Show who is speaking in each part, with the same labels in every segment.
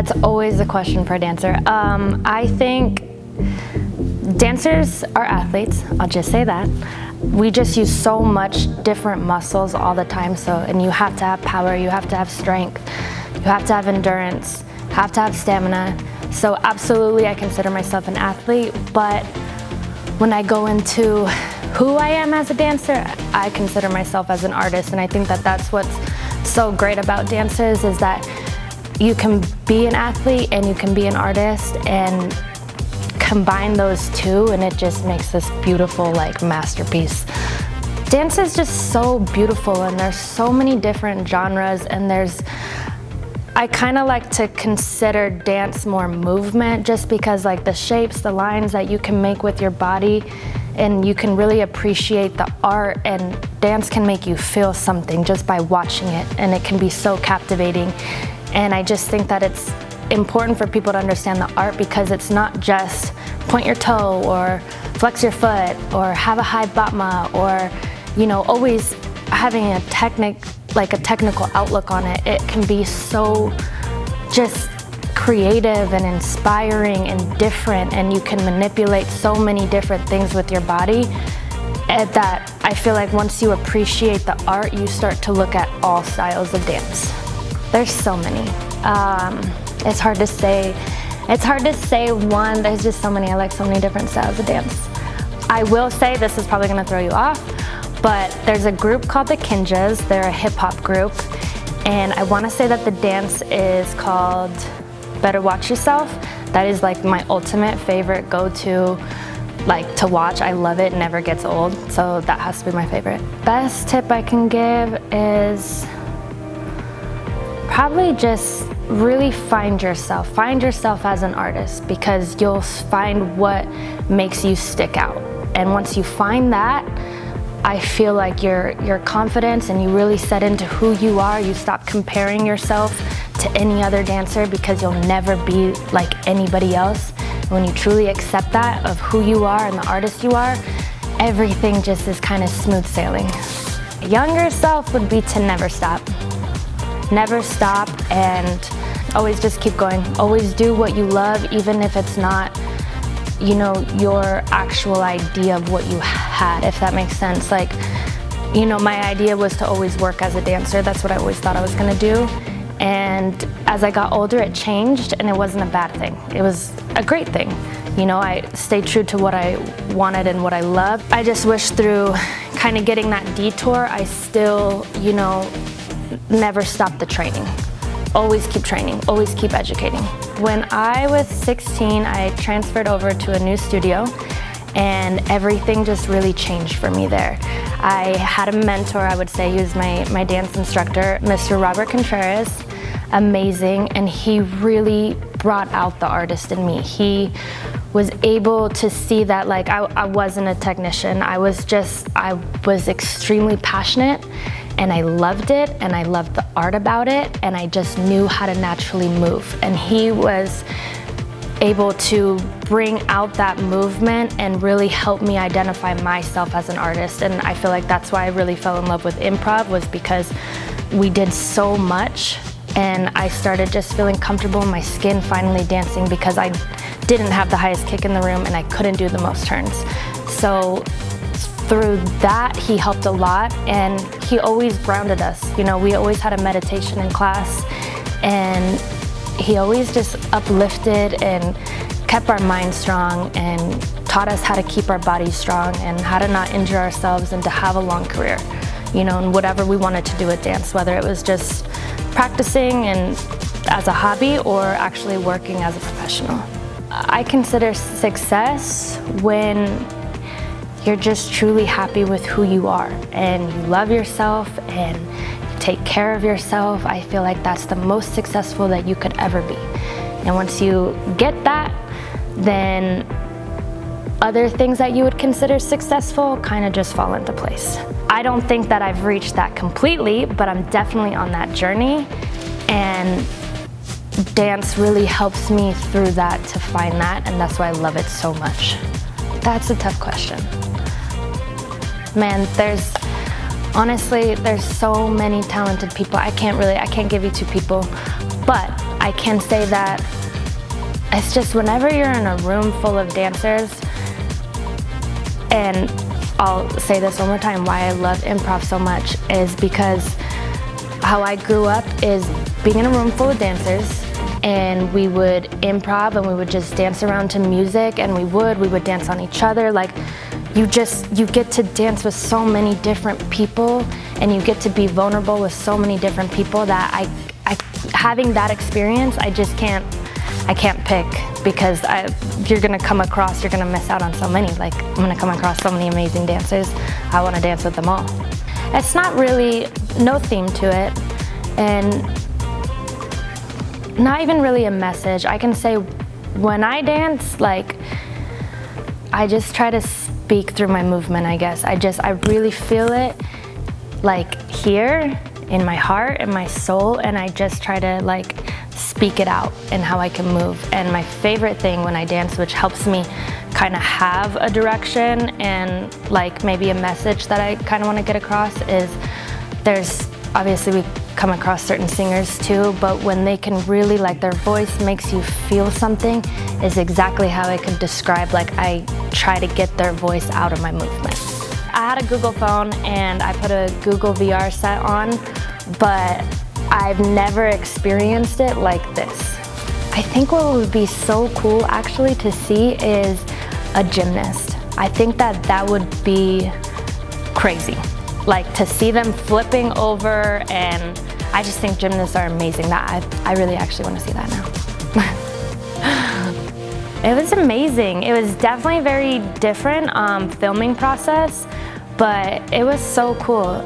Speaker 1: That's always a question for a dancer. I think dancers are athletes, I'll just say that. We just use so much different muscles all the time, and you have to have power, you have to have strength, you have to have endurance, you have to have stamina. So absolutely I consider myself an athlete, but when I go into who I am as a dancer, I consider myself as an artist, and I think that that's what's so great about dancers is that you can be an athlete and you can be an artist and combine those two, and it just makes this beautiful masterpiece. Dance is just so beautiful, and there's so many different genres, and I kind of like to consider dance more movement, just because the shapes, the lines that you can make with your body, and you can really appreciate the art, and dance can make you feel something just by watching it, and it can be so captivating. And I just think that it's important for people to understand the art, because it's not just point your toe or flex your foot or have a high batma or always having a technical outlook on it. It can be so just creative and inspiring and different, and you can manipulate so many different things with your body, and that I feel like once you appreciate the art, you start to look at all styles of dance. There's so many. It's hard to say. It's hard to say one. There's just so many. I like so many different styles of dance. I will say, this is probably going to throw you off, but there's a group called the Kinjas. They're a hip-hop group, and I want to say that the dance is called Better Watch Yourself. That is my ultimate favorite go-to to watch. I love it, never gets old, so that has to be my favorite. Best tip I can give is probably just really find yourself as an artist, because you'll find what makes you stick out. And once you find that, I feel like your confidence, and you really set into who you are. You stop comparing yourself to any other dancer, because you'll never be like anybody else. When you truly accept that of who you are and the artist you are, everything just is kind of smooth sailing. Younger self would be to never stop. Never stop, and always just keep going. Always do what you love, even if it's not, your actual idea of what you had, if that makes sense. My idea was to always work as a dancer. That's what I always thought I was gonna do. And as I got older, it changed, and it wasn't a bad thing. It was a great thing. I stayed true to what I wanted and what I loved. I just wish through kind of getting that detour, I still, never stop the training. Always keep training, always keep educating. When I was 16, I transferred over to a new studio, and everything just really changed for me there. I had a mentor, I would say. He was my dance instructor, Mr. Robert Contreras. Amazing, and he really brought out the artist in me. He was able to see that I wasn't a technician. I was extremely passionate, and I loved it, and I loved the art about it, and I just knew how to naturally move. And he was able to bring out that movement and really help me identify myself as an artist. And I feel like that's why I really fell in love with improv, was because we did so much, and I started just feeling comfortable in my skin finally dancing, because I didn't have the highest kick in the room and I couldn't do the most turns. So through that, he helped a lot, and he always grounded us. We always had a meditation in class, and he always just uplifted and kept our minds strong and taught us how to keep our bodies strong and how to not injure ourselves and to have a long career, in whatever we wanted to do with dance, whether it was just practicing and as a hobby or actually working as a professional. I consider success when you're just truly happy with who you are and you love yourself and you take care of yourself. I feel like that's the most successful that you could ever be. And once you get that, then other things that you would consider successful kind of just fall into place. I don't think that I've reached that completely, but I'm definitely on that journey, and dance really helps me through that to find that, and that's why I love it so much. That's a tough question. Man, honestly, there's so many talented people. I can't give you two people, But I can say that it's just whenever you're in a room full of dancers, and I'll say this one more time, why I love improv so much is because how I grew up is being in a room full of dancers, and we would improv and we would just dance around to music, and we would dance on each other. Like, you get to dance with so many different people, and you get to be vulnerable with so many different people that I having that experience, I can't pick, because you're gonna miss out on so many. Like, I'm gonna come across so many amazing dancers. I wanna dance with them all. It's not really, no theme to it, and not even really a message. I can say when I dance, like, I just try to speak through my movement, I guess. I really feel it, like, here in my heart and my soul, and I just try to, like, speak it out and how I can move. And my favorite thing when I dance, which helps me kind of have a direction and like maybe a message that I kind of want to get across, is there's obviously we come across certain singers too, but when they can really, like, their voice makes you feel something, is exactly how I could describe, like, I try to get their voice out of my movement. I had a Google phone and I put a Google VR set on, but I've never experienced it like this. I think what would be so cool actually to see is a gymnast. I think that would be crazy. Like, to see them flipping over, and I just think gymnasts are amazing. That I really actually want to see that now. It was amazing. It was definitely a very different filming process, but it was so cool.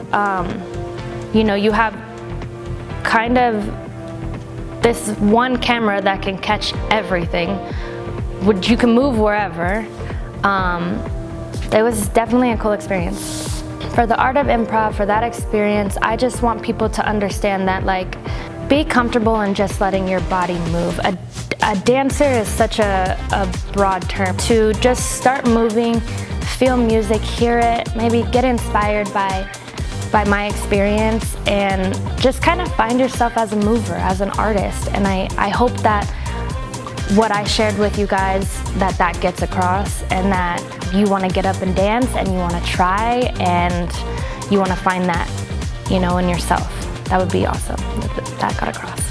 Speaker 1: You know, you have kind of this one camera that can catch everything. You can move wherever. It was definitely a cool experience. For the art of improv, for that experience, I just want people to understand that, like, be comfortable in just letting your body move. A dancer is such a broad term. To just start moving, feel music, hear it, maybe get inspired by my experience, and just kind of find yourself as a mover, as an artist. And I hope that what I shared with you guys, that gets across, and that you want to get up and dance, and you want to try, and you want to find that, you know, in yourself. That would be awesome. That got across.